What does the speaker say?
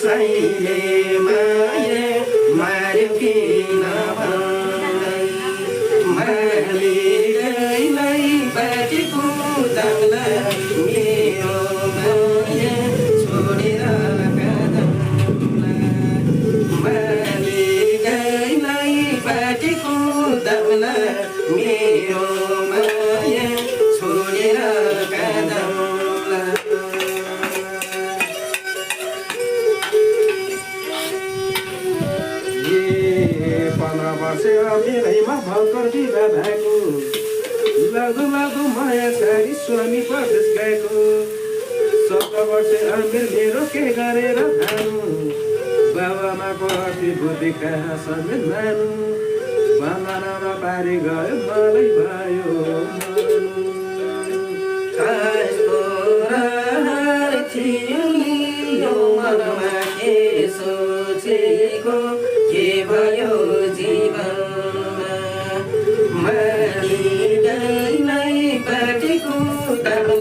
कसैले माया मार्यो किन भन्दै मालिकैलाई बाटेको दाउला मेरो माया छोडेर काँदौला मालिकैलाई बाटेको दाउला मेरो माया छोडेर काँदौला मेरैमा भर्खर विवाह भएको लाग्दो लाग्दो माया छाडी स्वामी परदेश गएको 17 वर्ष अमेर मेरो के गरेर खानु बाबामाको अति बुद्धि कहाँ समेत मानु बन्धनमा पारी गयो मलाई भयो खासको रहर थियो नि यो मनमा के सोचेको